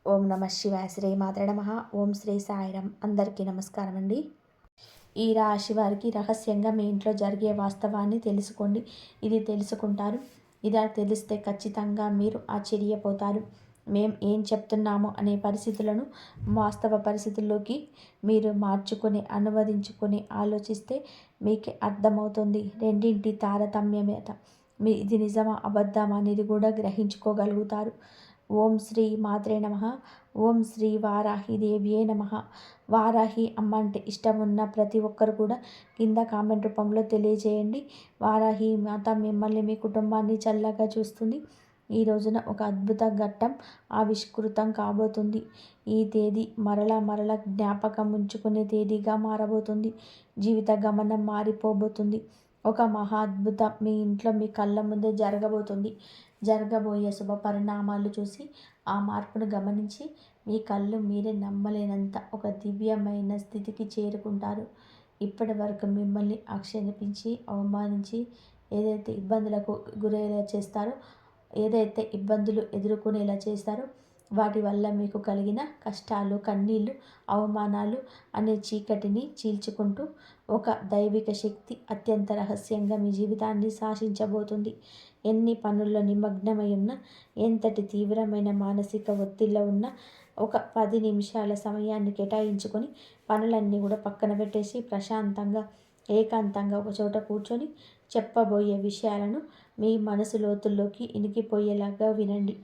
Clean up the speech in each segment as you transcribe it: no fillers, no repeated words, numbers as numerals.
ఓం నమ శివాయ. శ్రీ మాత్రే నమః. ఓం శ్రీ సాయిరాం. అందరికీ నమస్కారం అండి. ఈ రాశి వారికి రహస్యంగా మీ ఇంట్లో జరిగే వాస్తవాన్ని తెలుసుకోండి. ఇది తెలుసుకుంటారు. ఇలా తెలిస్తే ఖచ్చితంగా మీరు ఆశ్చర్యపోతారు. మేం ఏం చెప్తున్నామో అనే పరిస్థితులను వాస్తవ పరిస్థితుల్లోకి మీరు మార్చుకొని అనువదించుకొని ఆలోచిస్తే మీకే అర్థమవుతుంది. రెండింటి తారతమ్యమేత ఇది నిజమా అబద్ధమా అనేది కూడా గ్రహించుకోగలుగుతారు. ఓం శ్రీ మాత్రే నమః. ఓం శ్రీ వారాహి దేవ్యే నమః. వారాహి అమ్మ అంటే ఇష్టం ఉన్న ప్రతి ఒక్కరు కూడా కింద కామెంట్ రూపంలో తెలియజేయండి. వారాహి మాత మిమ్మల్ని మీ కుటుంబాన్ని చల్లగా చూస్తుంది. ఈ రోజున ఒక అద్భుత ఘట్టం ఆవిష్కృతం కాబోతుంది. ఈ తేదీ మరల జ్ఞాపకం ఉంచుకునే తేదీగా మారబోతుంది. జీవిత గమనం మారిపోబోతుంది. ఒక మహా అద్భుతం మీ ఇంట్లో మీ కళ్ళ ముందే జరగబోతుంది. జరగబోయే శుభ పరిణామాలు చూసి ఆ మార్పును గమనించి మీ కళ్ళు మీరే నమ్మలేనంత ఒక దివ్యమైన స్థితికి చేరుకుంటారు. ఇప్పటి వరకు మిమ్మల్ని ఆక్షేపించి అవమానించి ఏదైతే ఇబ్బందులకు గురయ్యేలా చేస్తారో, ఏదైతే ఇబ్బందులు ఎదుర్కొనేలా చేస్తారో వాటి వల్ల మీకు కలిగిన కష్టాలు, కన్నీళ్ళు, అవమానాలు అనే చీకటిని చీల్చుకుంటూ ఒక దైవిక శక్తి అత్యంత రహస్యంగా మీ జీవితాన్ని శాసించబోతుంది. ఎన్ని పనుల్లో నిమగ్నమై ఉన్నా, ఎంతటి తీవ్రమైన మానసిక ఒత్తిడిలో ఉన్నా ఒక 10 నిమిషాల సమయాన్ని కేటాయించుకొని పనులన్నీ కూడా పక్కన పెట్టేసి ప్రశాంతంగా ఏకాంతంగా ఒక చోట కూర్చొని చెప్పబోయే విషయాలను మీ మనసు లోతుల్లోకి ఇనికిపోయేలాగా వినండి.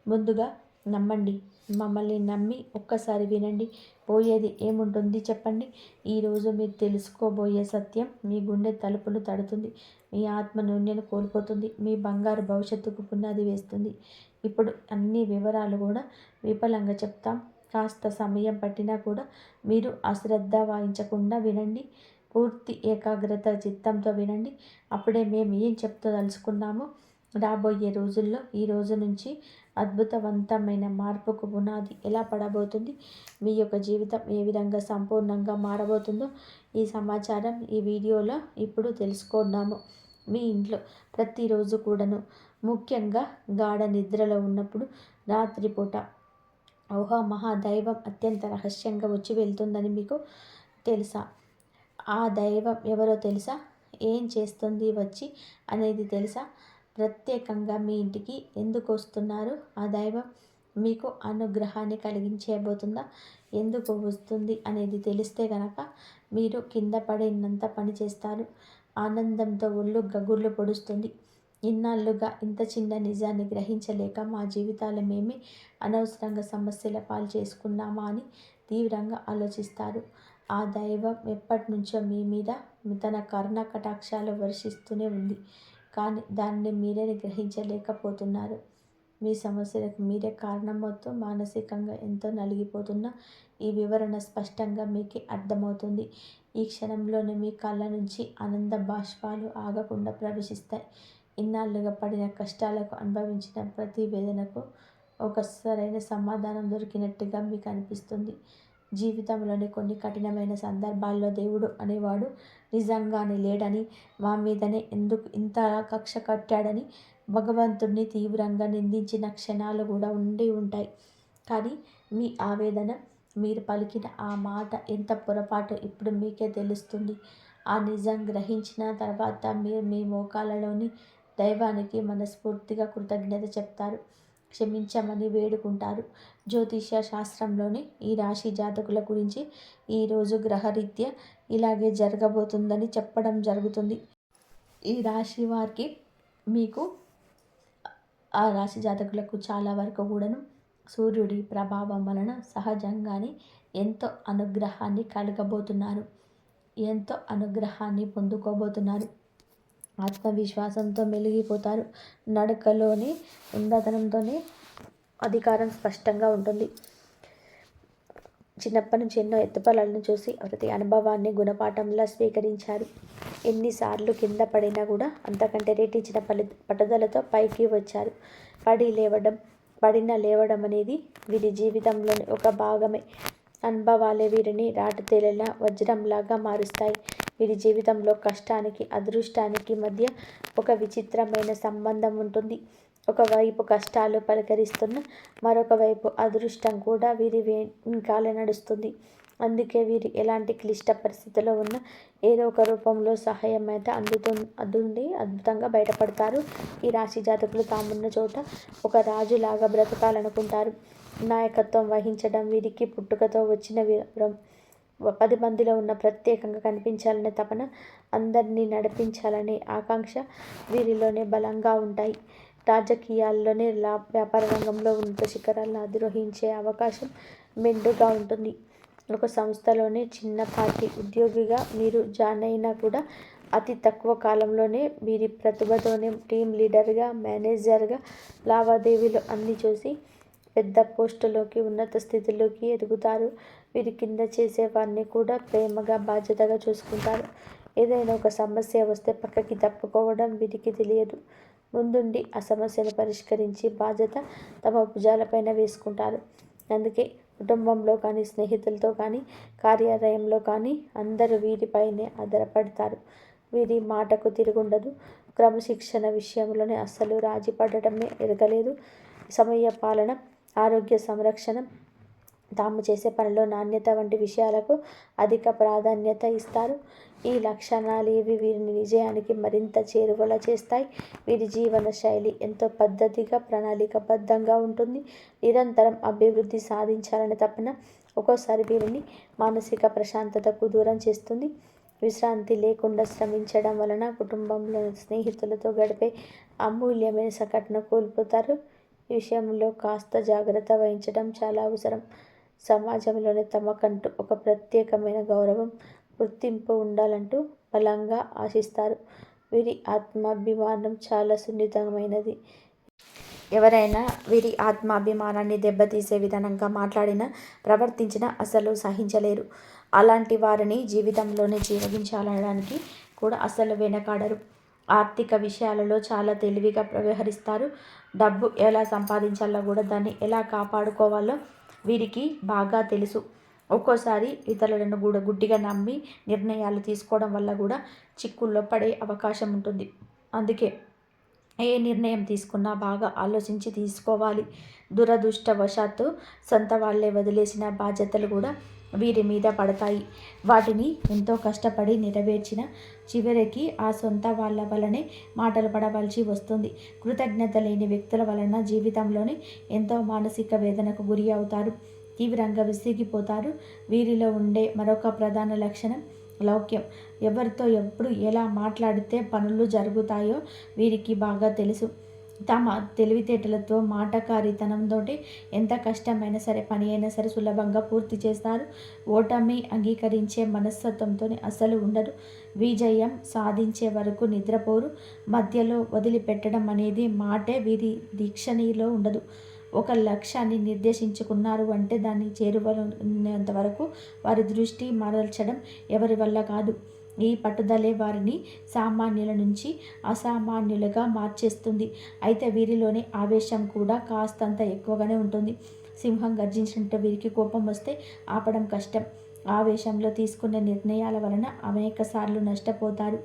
ముందుగా నమ్మండి. మమ్మల్ని నమ్మి ఒక్కసారి వినండి. పోయేది ఏముంటుంది చెప్పండి. ఈరోజు మీరు తెలుసుకోబోయే సత్యం మీ గుండె తలుపును తడుతుంది. మీ ఆత్మ నూనెను కోల్పోతుంది. మీ బంగారు భవిష్యత్తుకు పునాది వేస్తుంది. ఇప్పుడు అన్ని వివరాలు కూడా విఫలంగా చెప్తాం. కాస్త సమయం పట్టినా కూడా మీరు అశ్రద్ధ వహించకుండా వినండి. పూర్తి ఏకాగ్రత చిత్తంతో వినండి. అప్పుడే మేము ఏం చెప్తదలుచుకున్నామో రాబోయే రోజుల్లో ఈ రోజు నుంచి అద్భుతవంతమైన మార్పుకు పునాది ఎలా పడబోతుంది, మీ యొక్క జీవితం ఏ విధంగా సంపూర్ణంగా మారబోతుందో ఈ సమాచారం ఈ వీడియోలో ఇప్పుడు తెలుసుకున్నాము. మీ ఇంట్లో ప్రతిరోజు కూడాను ముఖ్యంగా గాఢ నిద్రలో ఉన్నప్పుడు రాత్రిపూట మహాదైవం అత్యంత రహస్యంగా వచ్చి వెళ్తుందని మీకు తెలుసా? ఆ దైవం ఎవరో తెలుసా? ఏం చేస్తుంది వచ్చి అనేది తెలుసా? ప్రత్యేకంగా మీ ఇంటికి ఎందుకు వస్తున్నారు? ఆ దైవం మీకు అనుగ్రహాన్ని కలిగించబోతుందా? ఎందుకు వస్తుంది అనేది తెలిస్తే గనక మీరు కింద పడినంత పని చేస్తారు. ఆనందంతో ఒళ్ళు గగుర్లు పొడుస్తుంది. ఇన్నాళ్ళుగా ఇంత చిన్న నిజాన్ని గ్రహించలేక మా జీవితాలు మేమే అనవసరంగా సమస్యల పాలు చేసుకున్నామా అని తీవ్రంగా ఆలోచిస్తారు. ఆ దైవం ఎప్పటి నుంచో మీ మీద తన కరుణ కటాక్షాలు వర్షిస్తూనే ఉంది. కానీ దాన్ని మీరే గ్రహించలేకపోతున్నారు. మీ సమస్యలకు మీరే కారణమవుతూ మానసికంగా ఎంతో నలిగిపోతున్న ఈ వివరణ స్పష్టంగా మీకే అర్థమవుతుంది. ఈ క్షణంలోనే మీ కళ్ళ నుంచి ఆనంద బాష్పాలు ఆగకుండా ప్రవేశిస్తాయి. ఇన్నాళ్ళుగా పడిన కష్టాలకు, అనుభవించిన ప్రతి వేదనకు ఒక సరైన సమాధానం దొరికినట్టుగా మీకు అనిపిస్తుంది. జీవితంలోని కొన్ని కఠినమైన సందర్భాల్లో దేవుడు అనేవాడు నిజంగానే లేడని, మా మీదనే ఎందుకు ఇంత కక్ష కట్టాడని భగవంతుడిని తీవ్రంగా నిందించిన క్షణాలు కూడా ఉండి ఉంటాయి. కానీ మీ ఆవేదన, మీరు పలికిన ఆ మాట ఎంత పొరపాటు ఇప్పుడు మీకే తెలుస్తుంది. ఆ నిజం గ్రహించిన తర్వాత మీరు మీ మోకాళ్ళలోని దైవానికి మనస్ఫూర్తిగా కృతజ్ఞత చెప్తారు. క్షమించమని వేడుకుంటారు. జ్యోతిష్య శాస్త్రంలోని ఈ రాశి జాతకుల గురించి ఈరోజు గ్రహరీత్యా ఇలాగే జరగబోతుందని చెప్పడం జరుగుతుంది. ఈ రాశి వారికి మీకు ఆ రాశి జాతకులకు చాలా వరకు కూడాను సూర్యుడి ప్రభావం వలన సహజంగానే ఎంతో అనుగ్రహాన్ని కలగబోతున్నారు. ఎంతో అనుగ్రహాన్ని పొందుకోబోతున్నారు. ఆత్మవిశ్వాసంతో మెలిగిపోతారు. నడకలోని ఉండదనంతోనే అధికారం స్పష్టంగా ఉంటుంది. చిన్నప్పటి నుంచి ఎన్నో ఎత్తుపల్లను చూసి ప్రతి అనుభవాన్ని గుణపాఠంలా స్వీకరించారు. ఎన్నిసార్లు కింద పడినా కూడా అంతకంటే రెట్టించిన పట్టుదలతో పైకి వచ్చారు. పడిన లేవడం అనేది వీరి జీవితంలోని ఒక భాగమే. అనుభవాలే వీరిని రాటుతేలేలా వజ్రంలాగా మారుస్తాయి. వీరి జీవితంలో కష్టానికి, అదృష్టానికి మధ్య ఒక విచిత్రమైన సంబంధం ఉంటుంది. ఒకవైపు కష్టాలు పలకరిస్తున్న మరొక వైపు అదృష్టం కూడా వీరి వెనకాలే నడుస్తుంది. అందుకే వీరు ఎలాంటి క్లిష్ట పరిస్థితుల్లో ఉన్నా ఏదో ఒక రూపంలో సహాయం అయితే అందుండి అద్భుతంగా బయటపడతారు. ఈ రాశి జాతకులు తామున్న చోట ఒక రాజులాగా బ్రతకాలనుకుంటారు. నాయకత్వం వహించడం వీరికి పుట్టుకతో వచ్చిన వివరం. 10 మందిలో ఉన్న ప్రత్యేకంగా కనిపించాలనే తపన, అందరినీ నడిపించాలనే ఆకాంక్ష వీరిలోనే బలంగా ఉంటాయి. రాజకీయాల్లోనే వ్యాపార రంగంలో ఉన్నత శిఖరాలను అధిరోహించే అవకాశం మెండుగా ఉంటుంది. ఒక సంస్థలోనే చిన్నపాటి ఉద్యోగిగా మీరు జాయిన్ అయినా కూడా అతి తక్కువ కాలంలోనే వీరి ప్రతిభతోనే టీం లీడర్గా, మేనేజర్గా లావాదేవీలు అన్నీ చూసి పెద్ద పోస్టులోకి, ఉన్నత స్థితిలోకి ఎదుగుతారు. వీరి కింద చేసేవారిని కూడా ప్రేమగా, బాధ్యతగా చూసుకుంటారు. ఏదైనా ఒక సమస్య వస్తే పక్కకి తప్పుకోవడం వీరికి తెలియదు. ముందుండి ఆ సమస్యను పరిష్కరించి బాధ్యత తమ భుజాలపైన వేసుకుంటారు. అందుకే కుటుంబంలో కానీ, స్నేహితులతో కానీ, కార్యాలయంలో కానీ అందరూ వీరిపైనే ఆధారపడతారు. వీరి మాటకు తిరుగుండదు. క్రమశిక్షణ విషయంలోనే అస్సలు రాజీ పడటమే ఎరగలేదు. సమయ పాలన, ఆరోగ్య సంరక్షణ, తాము చేసే పనిలో నాణ్యత వంటి విషయాలకు అధిక ప్రాధాన్యత ఇస్తారు. ఈ లక్షణాలేవి వీరిని విజయానికి మరింత చేరువలా చేస్తాయి. వీరి జీవన శైలి ఎంతో పద్ధతిగా, ప్రణాళికాబద్ధంగా ఉంటుంది. నిరంతరం అభివృద్ధి సాధించాలనే తపన ఒక్కోసారి వీరిని మానసిక ప్రశాంతతకు దూరం చేస్తుంది. విశ్రాంతి లేకుండా శ్రమించడం వలన కుటుంబంలో, స్నేహితులతో గడిపే అమూల్యమైన సకట్ను కోల్పోతారు. ఈ విషయంలో కాస్త జాగ్రత్త వహించడం చాలా అవసరం. సమాజంలోనే తమకంటూ ఒక ప్రత్యేకమైన గౌరవం, గుర్తింపు ఉండాలంటూ బలంగా ఆశిస్తారు. వీరి ఆత్మాభిమానం చాలా సున్నితమైనది. ఎవరైనా వీరి ఆత్మాభిమానాన్ని దెబ్బతీసే విధానంగా మాట్లాడినా, ప్రవర్తించినా అసలు సహించలేరు. అలాంటి వారిని జీవితంలోనే జీవించాలనడానికి కూడా అసలు వెనకాడరు. ఆర్థిక విషయాలలో చాలా తెలివిగా వ్యవహరిస్తారు. డబ్బు ఎలా సంపాదించాలో కూడా దాన్ని ఎలా కాపాడుకోవాలో వీరికి బాగా తెలుసు. ఒక్కోసారి ఇతరులను కూడా గుడ్డిగా నమ్మి నిర్ణయాలు తీసుకోవడం వల్ల కూడా చిక్కుల్లో పడే అవకాశం ఉంటుంది. అందుకే ఏ నిర్ణయం తీసుకున్నా బాగా ఆలోచించి తీసుకోవాలి. దురదృష్టవశాత్తు సొంత వాళ్ళే వదిలేసిన బాధ్యతలు కూడా వీరి మీద పడతాయి. వాటిని ఎంతో కష్టపడి నెరవేర్చిన చివరికి ఆ సొంత వాళ్ళ వలనే మాటలు పడవలసి వస్తుంది. కృతజ్ఞత లేని వ్యక్తుల వలన జీవితంలోనే ఎంతో మానసిక వేదనకు గురి అవుతారు. తీవ్రంగా విసిగిపోతారు. వీరిలో ఉండే మరొక ప్రధాన లక్షణం లౌక్యం. ఎవరితో ఎప్పుడు ఎలా మాట్లాడితే పనులు జరుగుతాయో వీరికి బాగా తెలుసు. తమ తెలివితేటలతో, మాటకారితనంతో ఎంత కష్టమైనా సరే, పని అయినా సరే సులభంగా పూర్తి చేస్తారు. ఓటమి అంగీకరించే మనస్తత్వంతో అస్సలు ఉండరు. విజయం సాధించే వరకు నిద్రపోరు. మధ్యలో వదిలిపెట్టడం అనేది మాటే వీరి దీక్షణిలో ఉండదు. ఒక లక్ష్యాన్ని నిర్దేశించుకున్నారు అంటే దాన్ని చేరువనేంత వరకు వారి దృష్టి మరల్చడం ఎవరి వల్ల కాదు. ఈ పట్టుదలే వారిని సామాన్యుల నుంచి అసామాన్యులుగా మార్చేస్తుంది. అయితే వీరిలోని ఆవేశం కూడా కాస్తంత ఎక్కువగానే ఉంటుంది. సింహం గర్జించినట్టు వీరికి కోపం వస్తే ఆపడం కష్టం. ఆవేశంలో తీసుకునే నిర్ణయాల వలన అనేక సార్లు నష్టపోతారు.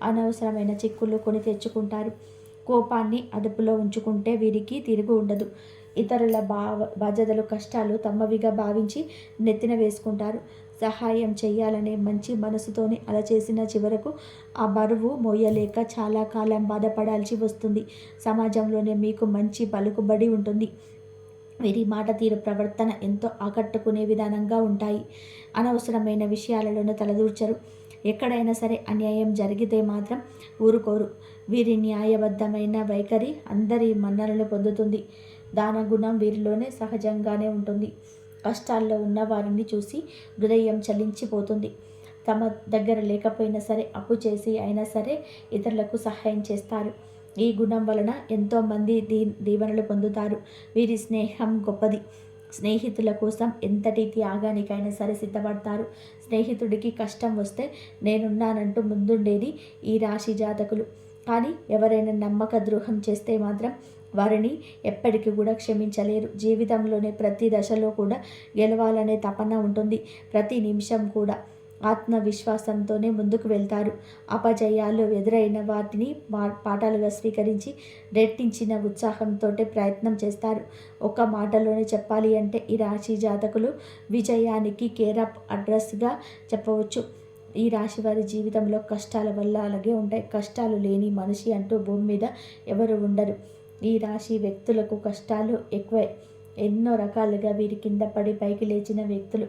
అనవసరమైన చిక్కులు కొని తెచ్చుకుంటారు. కోపాన్ని అదుపులో ఉంచుకుంటే వీరికి తిరుగు ఉండదు. ఇతరుల బాధ్యతలు, కష్టాలు తమవిగా భావించి నెత్తిన వేసుకుంటారు. సహాయం చేయాలనే మంచి మనసుతోనే అలా చేసిన చివరకు ఆ బరువు మోయలేక చాలా కాలం బాధపడాల్సి వస్తుంది. సమాజంలోనే మీకు మంచి పలుకుబడి ఉంటుంది. వీరి మాట తీరు, ప్రవర్తన ఎంతో ఆకట్టుకునే విధానంగా ఉంటాయి. అనవసరమైన విషయాలలోనే తలదూర్చరు. ఎక్కడైనా సరే అన్యాయం జరిగితే మాత్రం ఊరుకోరు. వీరి న్యాయబద్ధమైన వైఖరి అందరి మన్ననలు పొందుతుంది. దానగుణం వీరిలోనే సహజంగానే ఉంటుంది. కష్టాల్లో ఉన్న వారిని చూసి హృదయం చలించిపోతుంది. తమ దగ్గర లేకపోయినా సరే అప్పు చేసి అయినా సరే ఇతరులకు సహాయం చేస్తారు. ఈ గుణం వలన ఎంతోమంది దీవెనలు పొందుతారు. వీరి స్నేహం గొప్పది. స్నేహితుల కోసం ఎంతటి త్యాగానికైనా సరే సిద్ధపడతారు. స్నేహితుడికి కష్టం వస్తే నేనున్నానంటూ ముందుండేది ఈ రాశి జాతకులు. కానీ ఎవరైనా నమ్మక ద్రోహం చేస్తే మాత్రం వారిని ఎప్పటికీ కూడా క్షమించలేరు. జీవితంలోనే ప్రతి దశలో కూడా గెలవాలనే తపన ఉంటుంది. ప్రతి నిమిషం కూడా ఆత్మవిశ్వాసంతోనే ముందుకు వెళ్తారు. అపజయాలు ఎదురైన వాటిని పాఠాలుగా స్వీకరించి రెట్టించిన ఉత్సాహంతో ప్రయత్నం చేస్తారు. ఒక మాటలోనే చెప్పాలి అంటే ఈ రాశి జాతకులు విజయానికి కేర్ ఆఫ్ అడ్రస్గా చెప్పవచ్చు. ఈ రాశి వారి జీవితంలో కష్టాల వల్ల అలాగే ఉంటాయి. కష్టాలు లేని మనిషి అంటూ భూమి మీద ఎవరు ఉండరు. ఈ రాశి వ్యక్తులకు కష్టాలు ఎక్కువే. ఎన్నో రకాలుగా వీరి కింద పడి పైకి లేచిన వ్యక్తులు.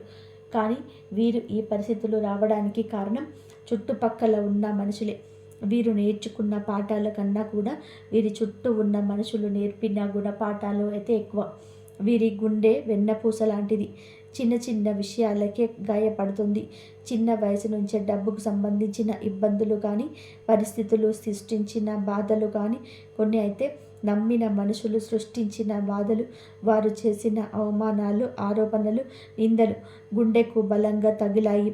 కానీ వీరు ఈ పరిస్థితులు రావడానికి కారణం చుట్టుపక్కల ఉన్న మనుషులే. వీరు నేర్చుకున్న పాఠాల కన్నా కూడా వీరి చుట్టూ ఉన్న మనుషులు నేర్పిన గుణపాఠాలు అయితే ఎక్కువ. వీరి గుండె వెన్నపూస లాంటిది. చిన్న చిన్న విషయాలకే గాయపడుతుంది. చిన్న వయసు నుంచే డబ్బుకు సంబంధించిన ఇబ్బందులు కానీ, పరిస్థితులు సృష్టించిన బాధలు కానీ, కొన్ని అయితే నమ్మిన మనుషులు సృష్టించిన బాధలు, వారు చేసిన అవమానాలు, ఆరోపణలు, నిందలు గుండెకు బలంగా తగిలాయి.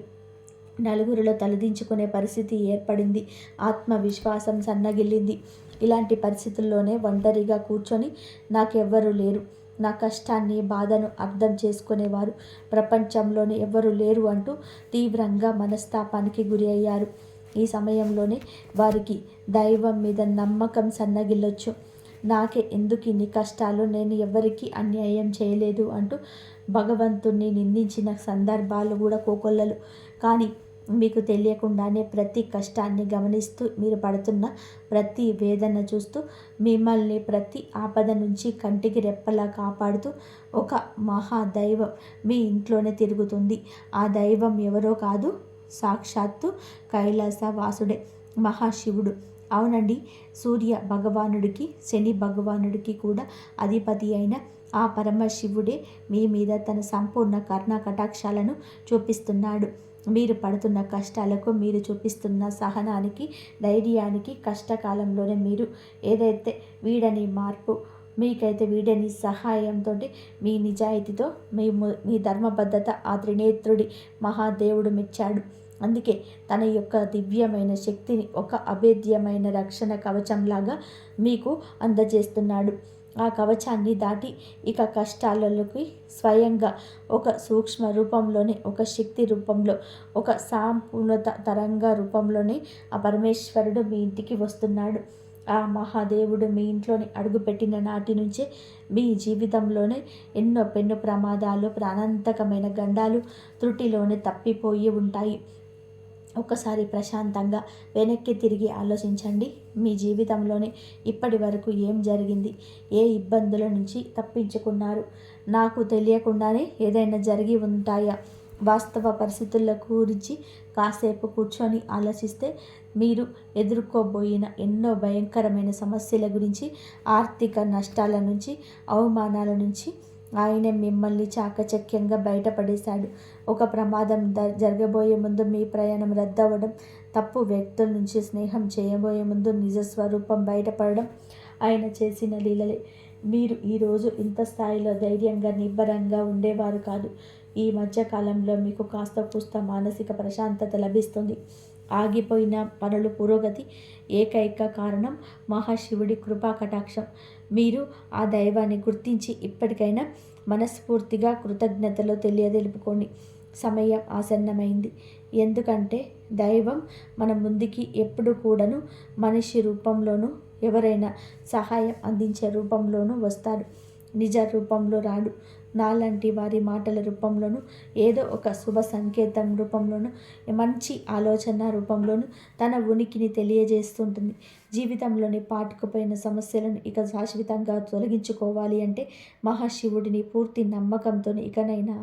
నలుగురిలో తలదించుకునే పరిస్థితి ఏర్పడింది. ఆత్మవిశ్వాసం సన్నగిల్లింది. ఇలాంటి పరిస్థితుల్లోనే ఒంటరిగా కూర్చొని నాకెవ్వరూ లేరు, నా కష్టాన్ని బాధను అర్థం చేసుకునేవారు ప్రపంచంలోనే ఎవ్వరూ లేరు అంటూ తీవ్రంగా మనస్తాపానికి గురి అయ్యారు. ఈ సమయంలోనే వారికి దైవం మీద నమ్మకం సన్నగిల్లొచ్చు. నాకే ఎందుకు ఇన్ని కష్టాలు, నేను ఎవరికి అన్యాయం చేయలేదు అంటూ భగవంతుణ్ణి నిందించిన సందర్భాలు కూడా కోకొల్లలు. కానీ మీకు తెలియకుండానే ప్రతి కష్టాన్ని గమనిస్తూ, మీరు పడుతున్న ప్రతి వేదన చూస్తూ, మిమ్మల్ని ప్రతి ఆపద నుంచి కంటికి రెప్పలా కాపాడుతూ ఒక మహాదైవం మీ ఇంట్లోనే తిరుగుతుంది. ఆ దైవం ఎవరో కాదు, సాక్షాత్తు కైలాస వాసుడే, మహాశివుడు. అవునండి, సూర్య భగవానుడికి, శని భగవానుడికి కూడా అధిపతి అయిన ఆ పరమశివుడే మీ మీద తన సంపూర్ణ కరుణా కటాక్షాలను చూపిస్తున్నాడు. మీరు పడుతున్న కష్టాలకు, మీరు చూపిస్తున్న సహనానికి, ధైర్యానికి, కష్టకాలంలోనే మీరు ఏదైతే వీడని మార్పు, మీకైతే వీడని సహాయంతో, మీ నిజాయితీతో, మీ ధర్మబద్ధత ఆ త్రినేత్రుడి మహాదేవుడు మెచ్చాడు. అందుకే తన యొక్క దివ్యమైన శక్తిని ఒక అభేద్యమైన రక్షణ కవచంలాగా మీకు అందజేస్తున్నాడు. ఆ కవచాన్ని దాటి ఇక కష్టాలలోకి స్వయంగా ఒక సూక్ష్మ రూపంలోనే, ఒక శక్తి రూపంలో, ఒక సంపూర్ణత తరంగ రూపంలోనే ఆ పరమేశ్వరుడు మీ ఇంటికి వస్తున్నాడు. ఆ మహాదేవుడు మీ ఇంట్లోని అడుగుపెట్టిన నాటి నుంచే మీ జీవితంలోనే ఎన్నో పెను ప్రమాదాలు, ప్రాణాంతకమైన గండాలు త్రుటిలోనే తప్పిపోయి ఉంటాయి. ఒక్కసారి ప్రశాంతంగా వెనక్కి తిరిగి ఆలోచించండి. మీ జీవితంలోనే ఇప్పటి వరకు ఏం జరిగింది, ఏ ఇబ్బందుల నుంచి తప్పించుకున్నారు, నాకు తెలియకుండానే ఏదైనా జరిగి ఉంటాయా? వాస్తవ పరిస్థితుల గురించి కాసేపు కూర్చొని ఆలోచిస్తే మీరు ఎదుర్కోబోయిన ఎన్నో భయంకరమైన సమస్యల గురించి, ఆర్థిక నష్టాల నుంచి, అవమానాల నుంచి ఆయన మిమ్మల్ని చాకచక్యంగా బయటపడేశాడు. ఒక ప్రమాదం జరగబోయే ముందు మీ ప్రయాణం రద్దవడం, తప్పు వ్యక్తుల నుంచి స్నేహం చేయబోయే ముందు నిజ స్వరూపం బయటపడడం ఆయన చేసిన లీలలే. మీరు ఈరోజు ఇంత స్థాయిలో ధైర్యంగా, నిబ్బరంగా ఉండేవారు కాదు. ఈ మధ్యకాలంలో మీకు కాస్త కూస్త మానసిక ప్రశాంతత లభిస్తుంది. ఆగిపోయిన పనులు పురోగతి ఏకైక కారణం మహాశివుడి కృపా కటాక్షం. మీరు ఆ దైవాన్ని గుర్తించి ఇప్పటికైనా మనస్ఫూర్తిగా కృతజ్ఞతలు తెలియజెలుపుకోండి. సమయం ఆసన్నమైంది. ఎందుకంటే దైవం మన ముందుకి ఎప్పుడు కూడాను మనిషి రూపంలోనూ, ఎవరైనా సహాయం అందించే రూపంలోనూ వస్తాడు. నిజ రూపంలో రాడు. నాలాంటి వారి మాటల రూపంలోనూ, ఏదో ఒక శుభ సంకేతం రూపంలోనూ, మంచి ఆలోచన రూపంలోనూ తన ఉనికిని తెలియజేస్తుంటుంది. జీవితంలోని పాటుకుపోయిన సమస్యలను ఇక శాశ్వతంగా తొలగించుకోవాలి అంటే మహాశివుడిని పూర్తి నమ్మకంతో ఇకనైనా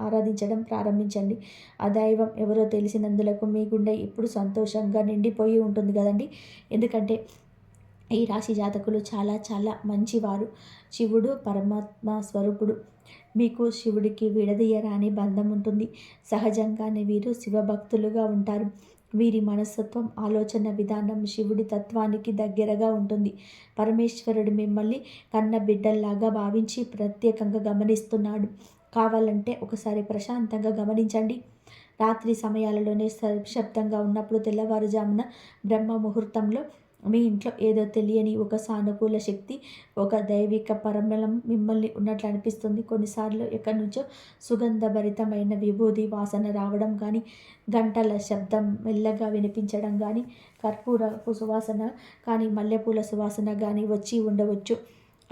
ఆరాధించడం ప్రారంభించండి. ఆ దైవం ఎవరో తెలిసినందులకు మీ గుండె ఇప్పుడు సంతోషంగా నిండిపోయి ఉంటుంది కదండి. ఎందుకంటే ఈ రాశి జాతకులు చాలా చాలా మంచివారు. శివుడు పరమాత్మ స్వరూపుడు. మీకు శివుడికి విడదీయరాని బంధం ఉంటుంది. సహజంగానే వీరు శివభక్తులుగా ఉంటారు. వీరి మనస్తత్వం, ఆలోచన విధానం శివుడి తత్వానికి దగ్గరగా ఉంటుంది. పరమేశ్వరుడు మిమ్మల్ని కన్న బిడ్డల్లాగా భావించి ప్రత్యేకంగా గమనిస్తున్నాడు. కావాలంటే ఒకసారి ప్రశాంతంగా గమనించండి. రాత్రి సమయాలలోనే నిశ్శబ్దంగా ఉన్నప్పుడు, తెల్లవారుజామున బ్రహ్మ ముహూర్తంలో మీ ఇంట్లో ఏదో తెలియని ఒక సానుకూల శక్తి, ఒక దైవిక పరిమళం మిమ్మల్ని ఉన్నట్లు అనిపిస్తుంది. కొన్నిసార్లు ఎక్కడి నుంచో సుగంధభరితమైన విభూది వాసన రావడం కానీ, గంటల శబ్దం మెల్లగా వినిపించడం కానీ, కర్పూరపు సువాసన కానీ, మల్లెపూల సువాసన కానీ వచ్చి ఉండవచ్చు.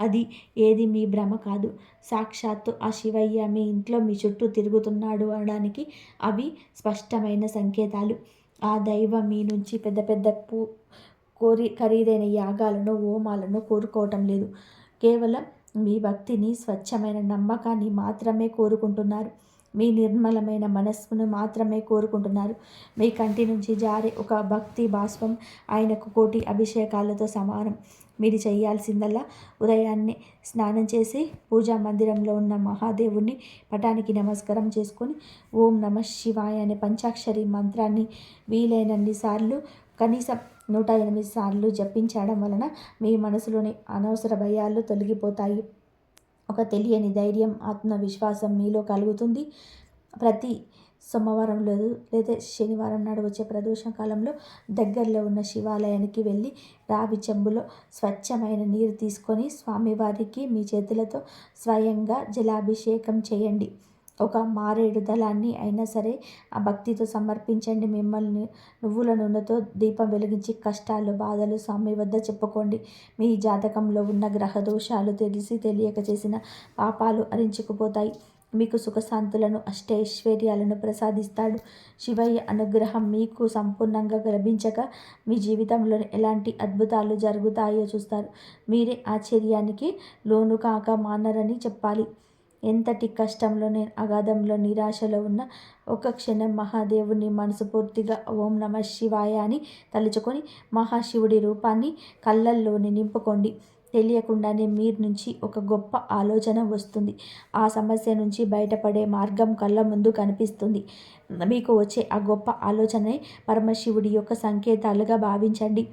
అది ఏది మీ భ్రమ కాదు. సాక్షాత్తు ఆ శివయ్య మీ ఇంట్లో మీ చుట్టూ తిరుగుతున్నాడు అనడానికి అవి స్పష్టమైన సంకేతాలు. ఆ దైవం మీ నుంచి పెద్ద పెద్ద ఖరీదైన యాగాలను, హోమాలను కోరుకోవటం లేదు. కేవలం మీ భక్తిని, స్వచ్ఛమైన నమ్మకాన్ని మాత్రమే కోరుకుంటున్నారు. మీ నిర్మలమైన మనస్సును మాత్రమే కోరుకుంటున్నారు. మీ కంటి నుంచి జారే ఒక భక్తి బాష్పం ఆయనకు కోటి అభిషేకాలతో సమానం. మీరు చేయాల్సిందల్లా ఉదయాన్నే స్నానం చేసి పూజా మందిరంలో ఉన్న మహాదేవుని పటానికి నమస్కారం చేసుకొని ఓం నమః శివాయ అనే పంచాక్షరి మంత్రాన్ని వీలైనన్ని సార్లు, కనీసం 108 సార్లు జపించడం వలన మీ మనసులోని అనవసర భయాలు తొలగిపోతాయి. ఒక తెలియని ధైర్యం, ఆత్మవిశ్వాసం మీలో కలుగుతుంది. ప్రతి సోమవారం లేదా శనివారం నాడు వచ్చే ప్రదోష కాలంలో దగ్గరలో ఉన్న శివాలయానికి వెళ్ళి రావి చెంబులో స్వచ్ఛమైన నీరు తీసుకొని స్వామివారికి మీ చేతులతో స్వయంగా జలాభిషేకం చేయండి. ఒక మారేడు దళాన్ని అయినా సరే ఆ భక్తితో సమర్పించండి. మిమ్మల్ని నువ్వుల నూనెతో దీపం వెలిగించి కష్టాలు, బాధలు స్వామి వద్ద చెప్పుకోండి. మీ జాతకంలో ఉన్న గ్రహ దోషాలు, తెలిసి తెలియక చేసిన పాపాలు హరించుకుపోతాయి. మీకు సుఖశాంతులను, అష్టైశ్వర్యాలను ప్రసాదిస్తాడు. శివయ్య అనుగ్రహం మీకు సంపూర్ణంగా లభించక మీ జీవితంలో ఎలాంటి అద్భుతాలు జరుగుతాయో చూస్తారు. మీరే ఆశ్చర్యానికి లోను కాక మానరని చెప్పాలి. ఎంతటి కష్టంలో, అగాధంలో, నిరాశలో ఉన్న ఒక క్షణం మహాదేవుని మనస్ఫూర్తిగా ఓం నమః శివాయ అని తలుచుకొని మహాశివుడి రూపాన్ని కళ్ళల్లోని నింపుకోండి. తెలియకుండానే మీరు నుంచి ఒక గొప్ప ఆలోచన వస్తుంది. ఆ సమస్య నుంచి బయటపడే మార్గం కళ్ళ ముందు కనిపిస్తుంది. మీకు వచ్చే ఆ గొప్ప ఆలోచనే పరమశివుడి యొక్క సంకేతాలుగా భావించండి.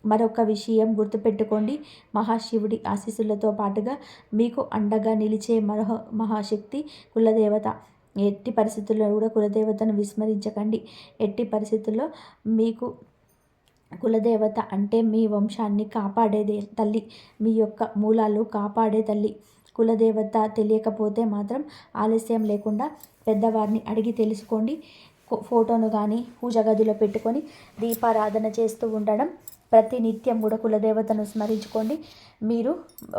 మరొక విషయం గుర్తుపెట్టుకోండి, మహాశివుడి ఆశీస్సులతో పాటుగా మీకు అండగా నిలిచే మహాశక్తి కులదేవత. ఎట్టి పరిస్థితుల్లో కూడా కులదేవతను విస్మరించకండి. ఎట్టి పరిస్థితుల్లో మీకు కులదేవత అంటే మీ వంశాన్ని కాపాడేదే తల్లి, మీ యొక్క మూలాలు కాపాడే తల్లి. కులదేవత తెలియకపోతే మాత్రం ఆలస్యం లేకుండా పెద్దవారిని అడిగి తెలుసుకోండి. ఫోటోను కానీ పూజ గదిలో పెట్టుకొని దీపారాధన చేస్తూ ఉండడం. ప్రతి నిత్యం కూడా కులదేవతను స్మరించుకోండి. మీరు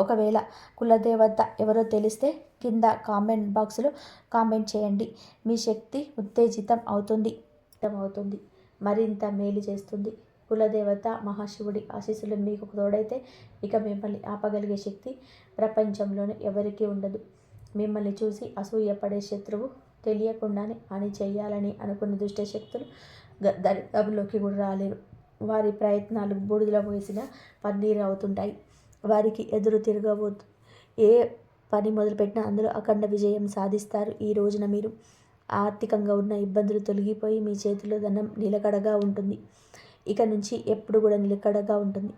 ఒకవేళ కులదేవత ఎవరో తెలిస్తే కింద కామెంట్ బాక్స్లో కామెంట్ చేయండి. మీ శక్తి ఉత్తేజితం అవుతుంది, మరింత మేలు చేస్తుంది. కులదేవత మహాశివుడి ఆశీస్సులు మీకు తోడైతే ఇక మిమ్మల్ని ఆపగలిగే శక్తి ప్రపంచంలోనే ఎవరికీ ఉండదు. మిమ్మల్ని చూసి అసూయపడే శత్రువు తెలియకుండానే హాని చేయాలని అనుకున్న దుష్ట శక్తులు దరిదాపులోకి కూడా రాలేరు. వారి ప్రయత్నాలు బూడిదలో పోసిన పన్నీరు అవుతుంటాయి. వారికి ఎదురు తిరగబోతు ఏ పని మొదలుపెట్టినా అందులో అఖండ విజయం సాధిస్తారు. ఈ రోజున మీరు ఆర్థికంగా ఉన్న ఇబ్బందులు తొలగిపోయి మీ చేతిలో ధనం నిలకడగా ఉంటుంది. ఇక నుంచి ఎప్పుడు కూడా నిలకడగా ఉంటుంది.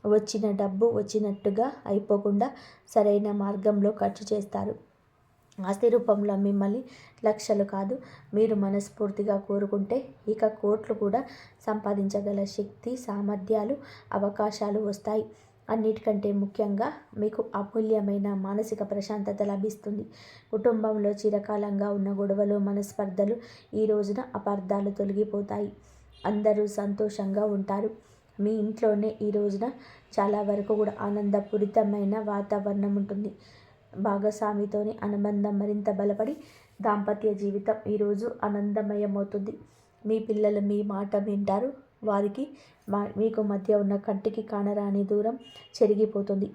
వచ్చిన డబ్బు వచ్చినట్టుగా అయిపోకుండా సరైన మార్గంలో ఖర్చు చేస్తారు. ఆస్తి రూపంలో మిమ్మల్ని లక్షలు కాదు, మీరు మనస్ఫూర్తిగా కోరుకుంటే ఇక కోట్లు కూడా సంపాదించగల శక్తి, సామర్థ్యాలు, అవకాశాలు వస్తాయి. అన్నిటికంటే ముఖ్యంగా మీకు అమూల్యమైన మానసిక ప్రశాంతత లభిస్తుంది. కుటుంబంలో చిరకాలంగా ఉన్న గొడవలు, మనస్పర్ధలు ఈ రోజున అపార్థాలు తొలగిపోతాయి. అందరూ సంతోషంగా ఉంటారు. మీ ఇంట్లోనే ఈ రోజున చాలా వరకు కూడా ఆనందపూరితమైన వాతావరణం ఉంటుంది. భాగస్వామితోని అనుబంధం మరింత బలపడి దాంపత్య జీవితం ఈరోజు ఆనందమయమవుతుంది. మీ పిల్లలు మీ మాట వింటారు. వారికి మీకు మధ్య ఉన్న కంటికి కానరాని దూరం చెరిగిపోతుంది.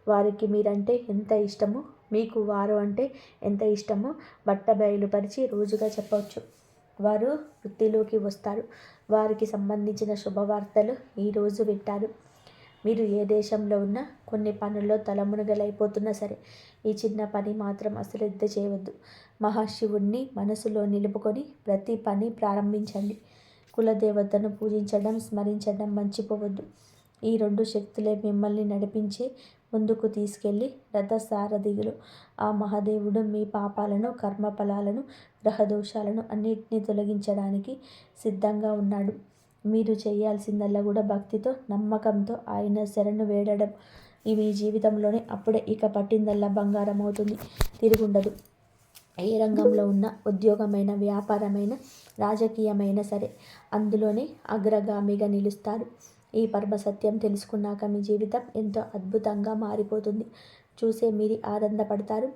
వారికి మీరంటే ఎంత ఇష్టమో, మీకు వారు అంటే ఎంత ఇష్టమో బట్టబయలుపరిచి రోజుగా చెప్పవచ్చు. వారు వృత్తిలోకి వస్తారు. వారికి సంబంధించిన శుభవార్తలు ఈరోజు వింటారు. మీరు ఏ దేశంలో ఉన్నా, కొన్ని పనుల్లో తలమునగలైపోతున్నా సరే ఈ చిన్న పని మాత్రం అశ్రద్ధ చేయవద్దు. మహాశివుణ్ణి మనసులో నిలుపుకొని ప్రతి పని ప్రారంభించండి. కులదేవతను పూజించడం, స్మరించడం మర్చిపోవద్దు. ఈ రెండు శక్తులే మిమ్మల్ని నడిపించే, ముందుకు తీసుకెళ్ళి రథసారథిగులు. ఆ మహాదేవుడు మీ పాపాలను, కర్మఫలాలను, గ్రహదోషాలను అన్నిటినీ తొలగించడానికి సిద్ధంగా ఉన్నాడు. మీరు చేయాల్సిందల్లా కూడా భక్తితో నమ్మకంతో ఆయన శరణు వేడడం. మీ జీవితంలోనే అప్పుడే ఇక పట్టిందల్లా బంగారం అవుతుంది, తిరుగుండదు. ఏ రంగంలో ఉన్న ఉద్యోగమైన, వ్యాపారమైన, రాజకీయమైన సరే అందులోనే అగ్రగామిగా నిలుస్తారు. ఈ పరమ సత్యం తెలుసుకున్నాక మీ జీవితం ఎంతో అద్భుతంగా మారిపోతుంది. చూసే మీరు ఆనందపడతారు.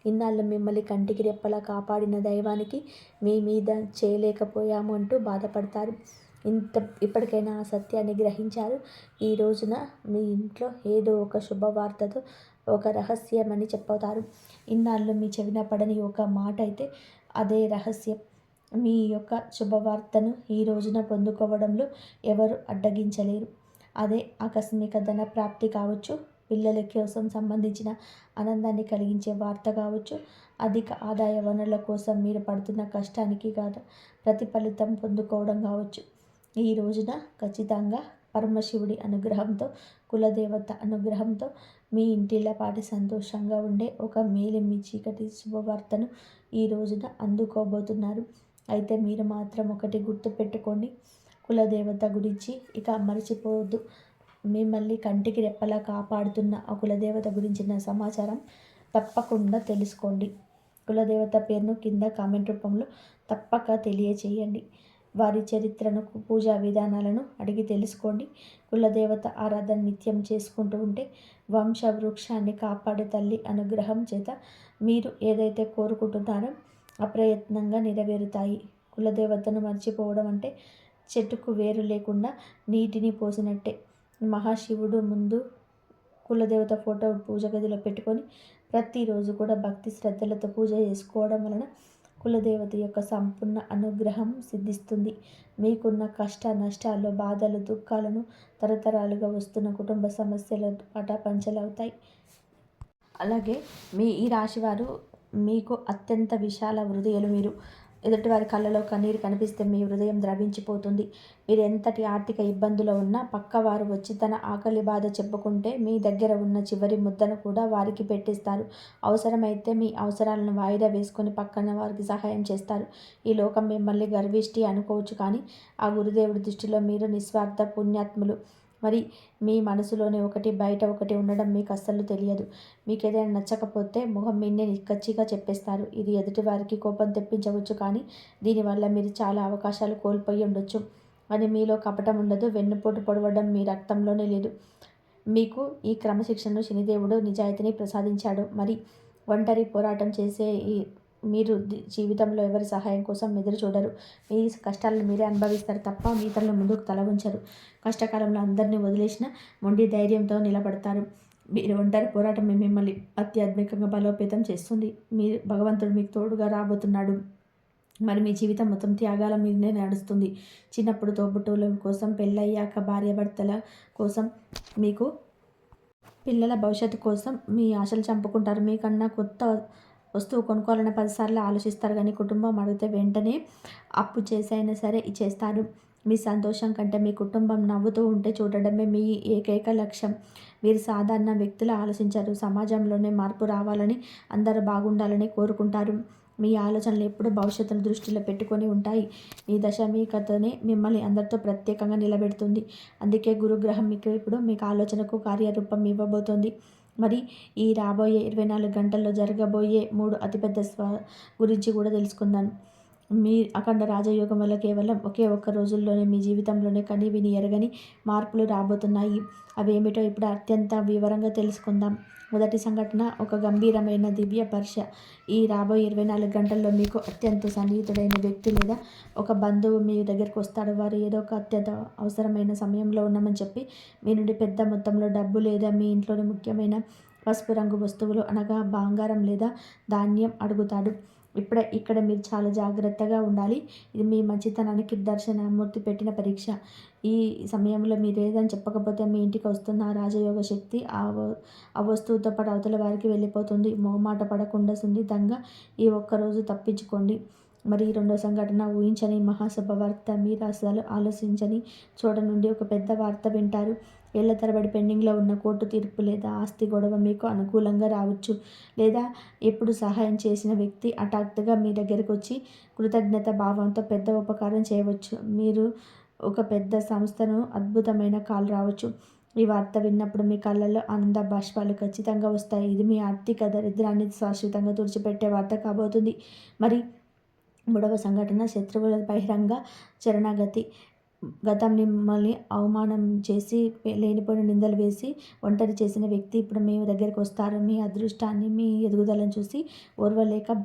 ఇన్నాళ్ళు మిమ్మల్ని కంటికి రెప్పలా కాపాడిన దైవానికి మీ మీద చేయలేకపోయాము అంటూ బాధపడతారు. ఇప్పటికైనా ఆ సత్యాన్ని గ్రహించారు. ఈ రోజున మీ ఇంట్లో ఏదో ఒక శుభవార్తతో ఒక రహస్యమని చెప్పుతారు. ఇన్నాళ్ళు మీ చెవిన పడని ఒక మాట అయితే అదే రహస్యం. మీ యొక్క శుభవార్తను ఈ రోజున పొందుకోవడంలో ఎవరు అడ్డగించలేరు. అదే ఆకస్మిక ధన ప్రాప్తి కావచ్చు, పిల్లల కోసం సంబంధించిన ఆనందాన్ని కలిగించే వార్త కావచ్చు, అధిక ఆదాయ వనరుల కోసం మీరు పడుతున్న కష్టానికి కాదు ప్రతిఫలితం పొందుకోవడం కావచ్చు. ఈ రోజున ఖచ్చితంగా పరమశివుడి అనుగ్రహంతో, కులదేవత అనుగ్రహంతో మీ ఇంటిల్లపాటి సంతోషంగా ఉండే ఒక మేలిమి చీకటి శుభవార్తను ఈ రోజున అందుకోబోతున్నారు. అయితే మీరు మాత్రం ఒకటి గుర్తుపెట్టుకోండి, కులదేవత గురించి ఇక మర్చిపోవద్దు. మిమ్మల్ని కంటికి రెప్పలా కాపాడుతున్న ఆ కులదేవత గురించిన సమాచారం తప్పకుండా తెలుసుకోండి. కులదేవత పేరును కింద కామెంట్ రూపంలో తప్పక తెలియచేయండి. వారి చరిత్రను, పూజా విధానాలను అడిగి తెలుసుకోండి. కులదేవత ఆరాధన నిత్యం చేసుకుంటూ ఉంటే వంశవృక్షాన్ని కాపాడే తల్లి అనుగ్రహం చేత మీరు ఏదైతే కోరుకుంటున్నారో అప్రయత్నంగా నెరవేరుతాయి. కులదేవతను మర్చిపోవడం అంటే చెట్టుకు వేరు లేకుండా నీటిని పోసినట్టే. మహాశివుడు ముందు కులదేవత ఫోటో పూజ గదిలో పెట్టుకొని ప్రతిరోజు కూడా భక్తి శ్రద్ధలతో పూజ చేసుకోవడం వలన కులదేవత యొక్క సంపూర్ణ అనుగ్రహం సిద్ధిస్తుంది. మీకున్న కష్ట నష్టాలు, బాధలు, దుఃఖాలను, తరతరాలుగా వస్తున్న కుటుంబ సమస్యలు పటాపంచలవుతాయి. అలాగే ఈ రాశివారు మీకు అత్యంత విశాల హృదయాలు. మీరు ఎదుటివారి కళ్ళలో కన్నీరు కనిపిస్తే మీ హృదయం ద్రవించిపోతుంది. మీరు ఎంతటి ఆర్థిక ఇబ్బందులో ఉన్నా పక్కవారు వచ్చి తన ఆకలి బాధ చెప్పుకుంటే మీ దగ్గర ఉన్న చివరి ముద్దను కూడా వారికి పెట్టిస్తారు. అవసరమైతే మీ అవసరాలను వాయిదా వేసుకొని పక్కన వారికి సహాయం చేస్తారు. ఈ లోకం మిమ్మల్ని గర్విష్టి అనుకోవచ్చు, కానీ ఆ గురుదేవుడి దృష్టిలో మీరు నిస్వార్థ పుణ్యాత్ములు. మరి మీ మనసులోనే ఒకటి, బయట ఒకటి ఉండడం మీకు అస్సలు తెలియదు. మీకు ఏదైనా నచ్చకపోతే మొహం మీదే నిక్కచ్చిగా చెప్పేస్తారు. ఇది ఎదుటివారికి కోపం తెప్పించవచ్చు, కానీ దీనివల్ల మీరు చాలా అవకాశాలు కోల్పోయి ఉండొచ్చు. అని మీలో కపటం ఉండదు. వెన్నుపోటు పొడవడం మీ రక్తంలోనే లేదు. మీకు ఈ క్రమశిక్షణను శనిదేవుడు నిజాయితీని ప్రసాదించాడు. మరి ఒంటరి పోరాటం చేసే మీరు జీవితంలో ఎవరి సహాయం కోసం ఎదురు చూడరు. మీ కష్టాలను మీరే అనుభవిస్తారు తప్ప ఇతరుల ముందుకు తల ఉంచరు. కష్టకాలంలో అందరినీ వదిలేసిన మొండి ధైర్యంతో నిలబడతారు. మీరు ఒంటరి పోరాటం మిమ్మల్ని ఆధ్యాత్మికంగా బలోపేతం చేస్తుంది. భగవంతుడు మీకు తోడుగా రాబోతున్నాడు. మరి మీ జీవితం మొత్తం త్యాగాల మీదనే నడుస్తుంది. చిన్నప్పుడు తోబుట్టువుల కోసం, పెళ్ళయ్యాక భార్యాభర్తల కోసం, మీకు పిల్లల భవిష్యత్తు కోసం మీ ఆశలు చంపుకుంటారు. మీకన్నా కొత్త వస్తువు కొనుక్కోవాలని 10 సార్లు ఆలోచిస్తారు, కానీ కుటుంబం అడిగితే వెంటనే అప్పు చేసైనా సరే ఇచ్చేస్తారు. మీ సంతోషం కంటే మీ కుటుంబం నవ్వుతూ ఉంటే చూడడమే మీ ఏకైక లక్ష్యం. మీరు సాధారణ వ్యక్తులు ఆలోచించరు. సమాజంలోనే మార్పు రావాలని, అందరూ బాగుండాలని కోరుకుంటారు. మీ ఆలోచనలు ఎప్పుడూ భవిష్యత్తును దృష్టిలో పెట్టుకొని ఉంటాయి. మీ దశ మీ కథనే మిమ్మల్ని అందరితో ప్రత్యేకంగా నిలబెడుతుంది. అందుకే గురుగ్రహం మీకు ఆలోచనకు కార్యరూపం ఇవ్వబోతోంది. మరి ఈ రాబోయే 24 గంటల్లో జరగబోయే 3 అతిపెద్ద గురించి కూడా తెలుసుకుందాం. మీ అఖండ రాజయోగం వల్ల కేవలం ఒకే ఒక్క రోజుల్లోనే మీ జీవితంలోనే కని విని ఎరగని మార్పులు రాబోతున్నాయి. అవేమిటో ఇప్పుడు అత్యంత వివరంగా తెలుసుకుందాం. మొదటి సంఘటన ఒక గంభీరమైన దివ్య పరీక్ష. ఈ రాబోయే 24 గంటల్లో మీకు అత్యంత సన్నిహితుడైన వ్యక్తి లేదా ఒక బంధువు మీ దగ్గరికి వస్తాడు. వారు ఏదో ఒక అత్యంత అవసరమైన సమయంలో ఉన్నామని చెప్పి మీ నుండి పెద్ద మొత్తంలో డబ్బు లేదా మీ ఇంట్లోని ముఖ్యమైన పసుపు రంగు వస్తువులు అనగా బంగారం లేదా ధాన్యం అడుగుతాడు. ఇక్కడ మీరు చాలా జాగ్రత్తగా ఉండాలి. ఇది మీ మంచితనానికి దర్శనమూర్తి పెట్టిన పరీక్ష. ఈ సమయంలో మీరు ఏదని చెప్పకపోతే మీ ఇంటికి వస్తున్న ఆ రాజయోగ శక్తి ఆ వస్తువుతో పాటు అవతల వారికి వెళ్ళిపోతుంది. మొహమాట పడకుండా సున్నితంగా ఈ ఒక్కరోజు తప్పించుకోండి. మరి రెండో సంఘటన ఊహించని మహాశుభవార్త. మీరు అసలు ఆలోచించని చోట నుండి ఒక పెద్ద వార్త వింటారు. ఏళ్ల తరబడి పెండింగ్లో ఉన్న కోర్టు తీర్పు లేదా ఆస్తి గొడవ మీకు అనుకూలంగా రావచ్చు. లేదా ఎప్పుడు సహాయం చేసిన వ్యక్తి హఠాత్తుగా మీ దగ్గరకు వచ్చి కృతజ్ఞత భావంతో పెద్ద ఉపకారం చేయవచ్చు. మీరు ఒక పెద్ద సంస్థను అద్భుతమైన కాల్ రావచ్చు. ఈ వార్త విన్నప్పుడు మీ కళ్ళల్లో ఆనంద బాష్పాలు ఖచ్చితంగా వస్తాయి. ఇది మీ ఆర్థిక దరిద్రాన్ని శాశ్వతంగా తుడిచిపెట్టే వార్త కాబోతుంది. మరి మూడవ సంఘటన శత్రువుల బహిరంగ శరణాగతి. గతం మిమ్మల్ని అవమానం చేసి లేనిపోయిన నిందలు వేసి ఒంటరి చేసిన వ్యక్తి ఇప్పుడు మీ దగ్గరికి వస్తారు. మీ అదృష్టాన్ని, మీ ఎదుగుదలను చూసి ఓర్వలేక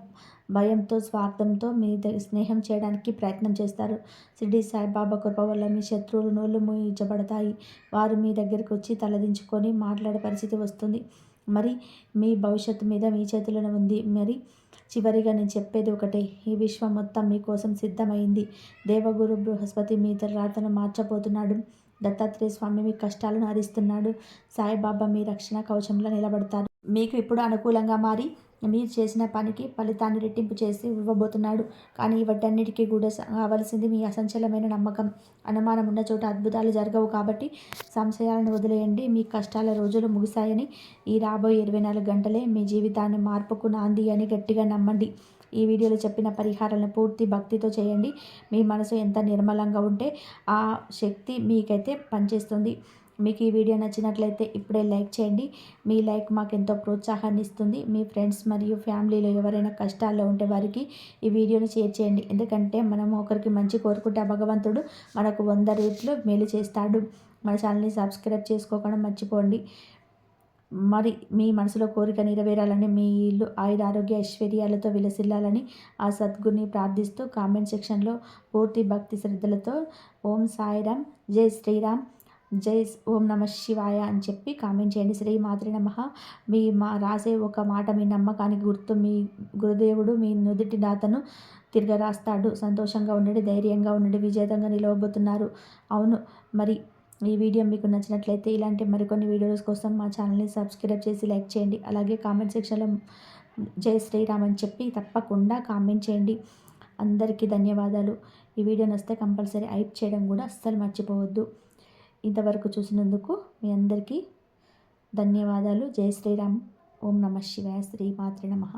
భయంతో, స్వార్థంతో మీ స్నేహం చేయడానికి ప్రయత్నం చేస్తారు. షిరిడి సాయిబాబా కృప వల్ల మీ శత్రువులు నోళ్ళు మూయించబడతాయి. వారు మీ దగ్గరికి వచ్చి తలదించుకొని మాట్లాడే పరిస్థితి వస్తుంది. మరి మీ భవిష్యత్తు మీద మీ చేతులను ఉంది. మరి చివరిగా నేను చెప్పేది ఒకటే, ఈ విశ్వం మొత్తం మీకోసం సిద్ధమైంది. దేవగురు బృహస్పతి మీ రాతను మార్చబోతున్నాడు. దత్తాత్రేయ స్వామి మీ కష్టాలను హరిస్తున్నాడు. సాయిబాబా మీ రక్షణ కవచంలో నిలబడతారు. మీకు ఇప్పుడు అనుకూలంగా మారి మీరు చేసిన పనికి ఫలితాన్ని రెట్టింపు చేసి ఇవ్వబోతున్నాడు. కానీ వాటన్నిటికీ కూడా కావలసింది మీ అసంచలమైన నమ్మకం. అనుమానం ఉన్న చోట అద్భుతాలు జరగవు. కాబట్టి సంశయాలను వదిలేయండి. మీ కష్టాల రోజులు ముగిశాయని, ఈ రాబోయే 24 గంటలే మీ జీవితాన్ని మార్పుకు నాంది అని గట్టిగా నమ్మండి. ఈ వీడియోలో చెప్పిన పరిహారాలను పూర్తి భక్తితో చేయండి. మీ మనసు ఎంత నిర్మలంగా ఉంటే ఆ శక్తి మీకైతే పనిచేస్తుంది. మీకు ఈ వీడియో నచ్చినట్లయితే ఇప్పుడే లైక్ చేయండి. మీ లైక్ మాకు ఎంతో ప్రోత్సాహాన్ని ఇస్తుంది. మీ ఫ్రెండ్స్ మరియు ఫ్యామిలీలో ఎవరైనా కష్టాల్లో ఉంటే వారికి ఈ వీడియోని షేర్ చేయండి. ఎందుకంటే మనం ఒకరికి మంచి కోరుకుంటే భగవంతుడు మనకు 100 రెట్లు మేలు చేస్తాడు. మన ఛానల్ని సబ్స్క్రైబ్ చేసుకోకుండా మర్చిపోండి. మరి మీ మనసులో కోరిక నెరవేరాలని, మీ ఇల్లు ఆయురారోగ్య ఐశ్వర్యాలతో విలసిల్లాలని ఆ సద్గురుని ప్రార్థిస్తూ కామెంట్ సెక్షన్లో పూర్తి భక్తి శ్రద్ధలతో ఓం సాయిరామ్, జై శ్రీరామ్, జై ఓం నమ శివాయ అని చెప్పి కామెంట్ చేయండి. శ్రీ మాత్రే నమః. మీ రాసే ఒక మాట మీ నమ్మకానికి గుర్తు. మీ గురుదేవుడు మీ నుదుటి రాతను తిరగరాస్తాడు. సంతోషంగా ఉండండి, ధైర్యంగా ఉండండి, విజేతంగా నిలవబోతున్నారు. అవును, మరి ఈ వీడియో మీకు నచ్చినట్లయితే ఇలాంటి మరికొన్ని వీడియోస్ కోసం మా ఛానల్ని సబ్స్క్రైబ్ చేసి లైక్ చేయండి. అలాగే కామెంట్ సెక్షన్లో జై శ్రీరామ్ అని చెప్పి తప్పకుండా కామెంట్ చేయండి. అందరికీ ధన్యవాదాలు. ఈ వీడియో నచ్చితే కంపల్సరీ హైప్ చేయడం కూడా అస్సలు మర్చిపోవద్దు. ఇంతవరకు చూసినందుకు మీ అందరికీ ధన్యవాదాలు. జై శ్రీరామ్. ఓం నమ శివాయ. శ్రీ మాత్రే నమః.